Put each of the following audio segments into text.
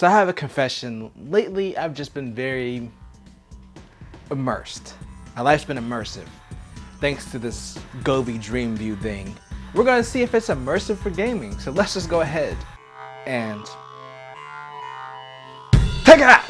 So I have a confession. Lately, I've just been very immersed. My life's been immersive. Thanks to this Govee DreamView thing. We're gonna see if it's immersive for gaming. So let's just go ahead and check it out.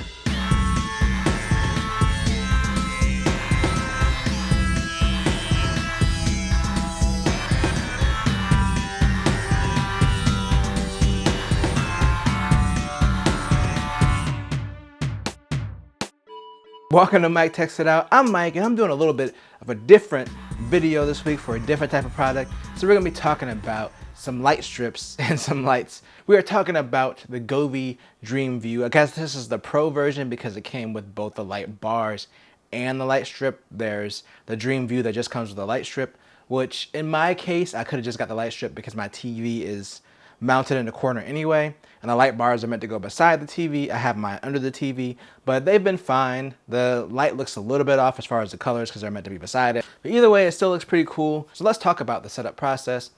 Welcome to Mike Text It Out. I'm Mike and I'm doing a little bit of a different video this week for a different type of product. So we're gonna be talking about some light strips and some lights. We are talking about the Govee DreamView. I guess this is the pro version because it came with both the light bars and the light strip. There's the DreamView that just comes with a light strip, which in my case, I could have just got the light strip because my TV is mounted in the corner anyway, and the light bars are meant to go beside the TV. I have mine under the TV, but they've been fine. The light looks a little bit off as far as the colors because they're meant to be beside it. But either way, it still looks pretty cool. So let's talk about the setup process.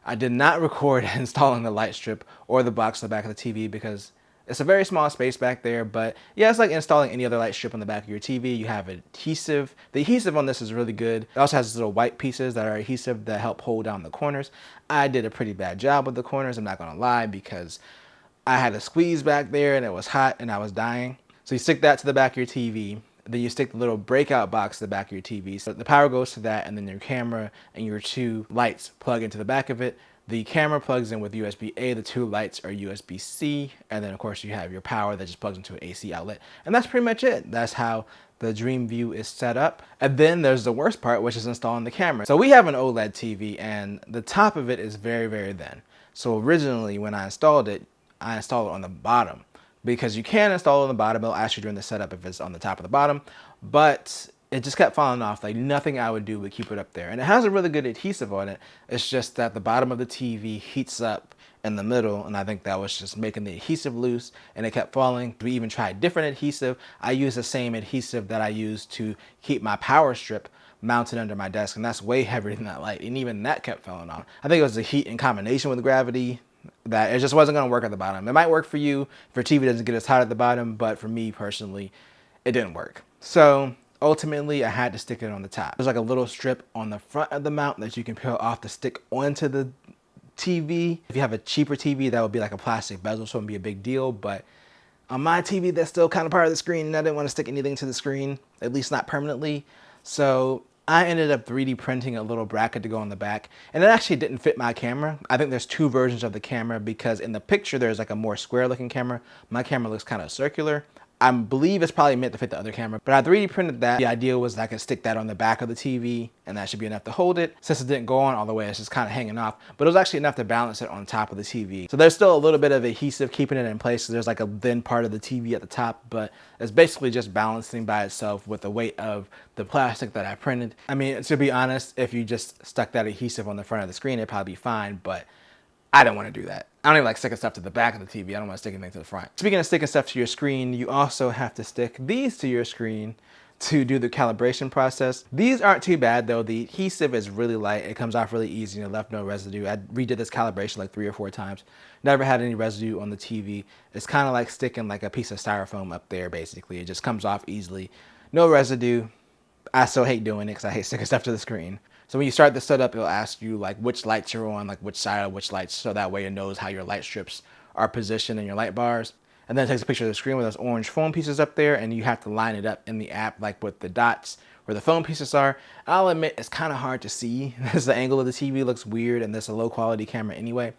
I did not record installing the light strip or the box on the back of the TV because it's a very small space back there, but yeah, it's like installing any other light strip on the back of your TV. You have adhesive. The adhesive on this is really good. It also has little white pieces that are adhesive that help hold down the corners. I did a pretty bad job with the corners, I'm not gonna lie, because I had a squeeze back there and it was hot and I was dying. So you stick that to the back of your TV. Then you stick the little breakout box to the back of your TV. So the power goes to that, and then your camera and your two lights plug into the back of it. The camera plugs in with USB-A, the two lights are USB-C, and then of course you have your power that just plugs into an AC outlet. And that's pretty much it. That's how the DreamView is set up. And then there's the worst part, which is installing the camera. So we have an OLED TV and the top of it is very, very thin. So originally when I installed it on the bottom because you can install it on the bottom. It'll ask you during the setup if it's on the top or the bottom, but it just kept falling off. Like nothing I would do would keep it up there. And it has a really good adhesive on it. It's just that the bottom of the TV heats up in the middle, and I think that was just making the adhesive loose, and it kept falling. We even tried different adhesive. I use the same adhesive that I use to keep my power strip mounted under my desk, and that's way heavier than that light, and even that kept falling off. I think it was the heat in combination with gravity that it just wasn't gonna work at the bottom. It might work for you if your TV doesn't get as hot at the bottom, but for me personally, it didn't work. So ultimately, I had to stick it on the top. There's like a little strip on the front of the mount that you can peel off to stick onto the TV. If you have a cheaper TV, that would be like a plastic bezel, so it wouldn't be a big deal. But on my TV, that's still kind of part of the screen, and I didn't want to stick anything to the screen, at least not permanently. So I ended up 3D printing a little bracket to go on the back, and it actually didn't fit my camera. I think there's two versions of the camera because in the picture, there's like a more square looking camera. My camera looks kind of circular. I believe it's probably meant to fit the other camera, but I 3D printed that. The idea was that I could stick that on the back of the TV and that should be enough to hold it. Since it didn't go on all the way, it's just kind of hanging off, but it was actually enough to balance it on top of the TV. So there's still a little bit of adhesive keeping it in place. So there's like a thin part of the TV at the top, but it's basically just balancing by itself with the weight of the plastic that I printed. I mean, to be honest, if you just stuck that adhesive on the front of the screen, it'd probably be fine, but I don't want to do that. I don't even like sticking stuff to the back of the TV. I don't want to stick anything to the front. Speaking of sticking stuff to your screen, you also have to stick these to your screen to do the calibration process. These aren't too bad though. The adhesive is really light. It comes off really easy and it left no residue. I redid this calibration like 3 or 4 times. Never had any residue on the TV. It's kind of like sticking like a piece of styrofoam up there basically. It just comes off easily. No residue. I still hate doing it because I hate sticking stuff to the screen. So when you start the setup, it'll ask you like which lights you're on, like which side of which lights, so that way it knows how your light strips are positioned in your light bars. And then it takes a picture of the screen with those orange foam pieces up there, and you have to line it up in the app like with the dots where the foam pieces are. I'll admit it's kind of hard to see because the angle of the TV looks weird and this is a low quality camera anyway.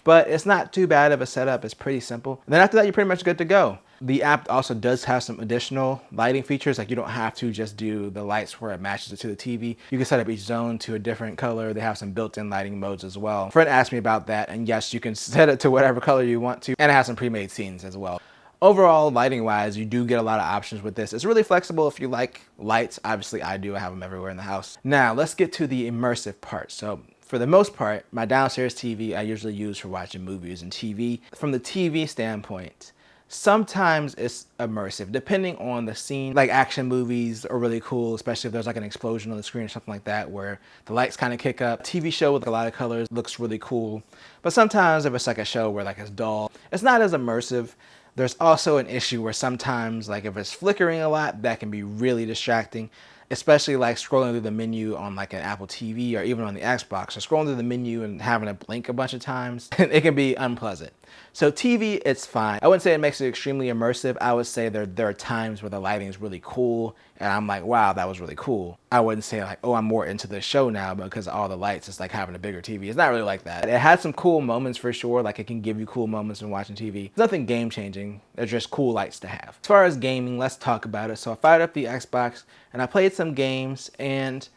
But it's not too bad of a setup. It's pretty simple. And then after that, you're pretty much good to go. The app also does have some additional lighting features. Like you don't have to just do the lights where it matches it to the TV. You can set up each zone to a different color. They have some built-in lighting modes as well. A friend asked me about that, and yes, you can set it to whatever color you want to. And it has some pre-made scenes as well. Overall, lighting-wise, you do get a lot of options with this. It's really flexible if you like lights. Obviously, I do. I have them everywhere in the house. Now, let's get to the immersive part. So for the most part, my downstairs TV I usually use for watching movies and TV. From the TV standpoint, sometimes it's immersive, depending on the scene. Like action movies are really cool, especially if there's like an explosion on the screen or something like that, where the lights kind of kick up. TV show with a lot of colors looks really cool. But sometimes if it's like a show where like it's dull, it's not as immersive. There's also an issue where sometimes, like if it's flickering a lot, that can be really distracting, especially like scrolling through the menu on like an Apple TV or even on the Xbox, or scrolling through the menu and having to blink a bunch of times. It can be unpleasant. So TV, it's fine. I wouldn't say it makes it extremely immersive. I would say there are times where the lighting is really cool and I'm like, wow, that was really cool. I wouldn't say like, oh, I'm more into the show now because of all the lights. It's like having a bigger TV. It's not really like that. It had some cool moments for sure. Like it can give you cool moments when watching TV. It's nothing game changing. They're just cool lights to have. As far as gaming, let's talk about it. So I fired up the Xbox and I played some games, and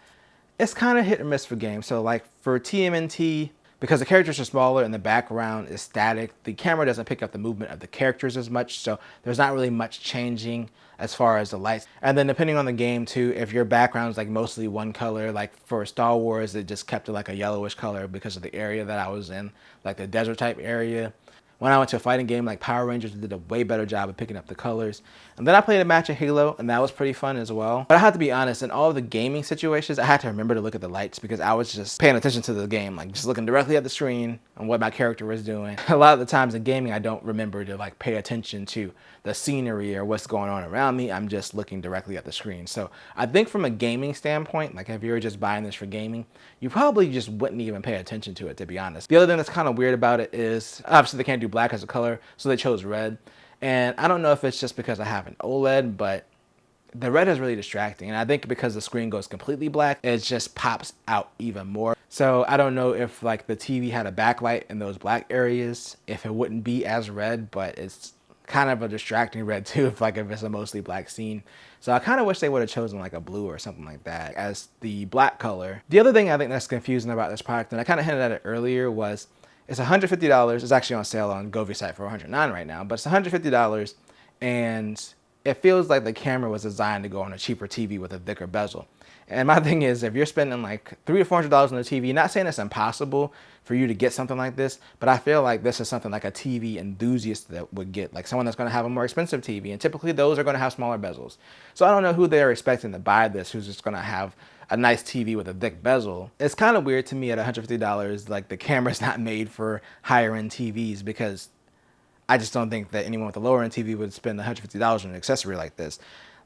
it's kind of hit or miss for games. So like for TMNT, because the characters are smaller and the background is static, the camera doesn't pick up the movement of the characters as much, so there's not really much changing as far as the lights. And then depending on the game too, if your background is like mostly one color, like for Star Wars, it just kept it like a yellowish color because of the area that I was in, like the desert type area. When I went to a fighting game like Power Rangers, did a way better job of picking up the colors. And then I played a match of Halo, and that was pretty fun as well. But I have to be honest, in all of the gaming situations, I had to remember to look at the lights because I was just paying attention to the game, like just looking directly at the screen and what my character was doing. A lot of the times in gaming, I don't remember to like pay attention to the scenery or what's going on around me. I'm just looking directly at the screen. So I think from a gaming standpoint, like if you were just buying this for gaming, you probably just wouldn't even pay attention to it, to be honest. The other thing that's kind of weird about it is obviously they can't do black as a color, so they chose red. And I don't know if it's just because I have an OLED, but the red is really distracting. And I think because the screen goes completely black, it just pops out even more. So I don't know if like the TV had a backlight in those black areas, if it wouldn't be as red, but it's kind of a distracting red too, if it's a mostly black scene. So I kind of wish they would have chosen like a blue or something like that as the black color. The other thing I think that's confusing about this product, and I kind of hinted at it earlier, was it's $150. It's actually on sale on Govee site for $109 right now, but it's $150, and it feels like the camera was designed to go on a cheaper TV with a thicker bezel. And my thing is, if you're spending like $300 to $400 on a TV, not saying it's impossible for you to get something like this, but I feel like this is something like a TV enthusiast that would get, like someone that's going to have a more expensive TV, and typically those are going to have smaller bezels. So I don't know who they're expecting to buy this, who's just going to have a nice TV with a thick bezel. It's kind of weird to me at $150, like the camera's not made for higher end TVs, because I just don't think that anyone with a lower end TV would spend $150 on an accessory like this.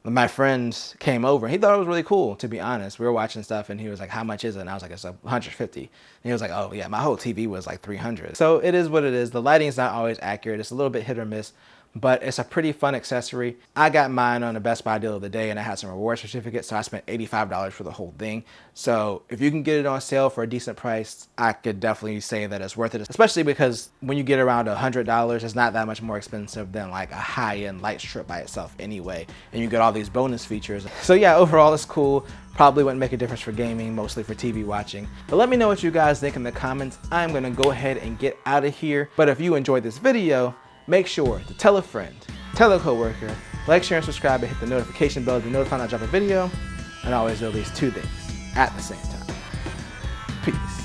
My friend came over and he thought it was really cool, to be honest. We were watching stuff and he was like, how much is it? And I was like, it's like $150. And he was like, oh yeah, my whole TV was like $300. So it is what it is. The lighting is not always accurate. It's a little bit hit or miss, but it's a pretty fun accessory. I got mine on the Best Buy deal of the day and I had some reward certificates, so I spent $85 for the whole thing. So if you can get it on sale for a decent price, I could definitely say that it's worth it, especially because when you get around $100, it's not that much more expensive than like a high-end light strip by itself anyway, and you get all these bonus features. So yeah, overall it's cool. Probably wouldn't make a difference for gaming, mostly for TV watching. But let me know what you guys think in the comments. I'm gonna go ahead and get out of here. But if you enjoyed this video, make sure to tell a friend, tell a coworker, like, share, and subscribe, and hit the notification bell to be notified when I drop a video. And always do at least 2 things at the same time. Peace.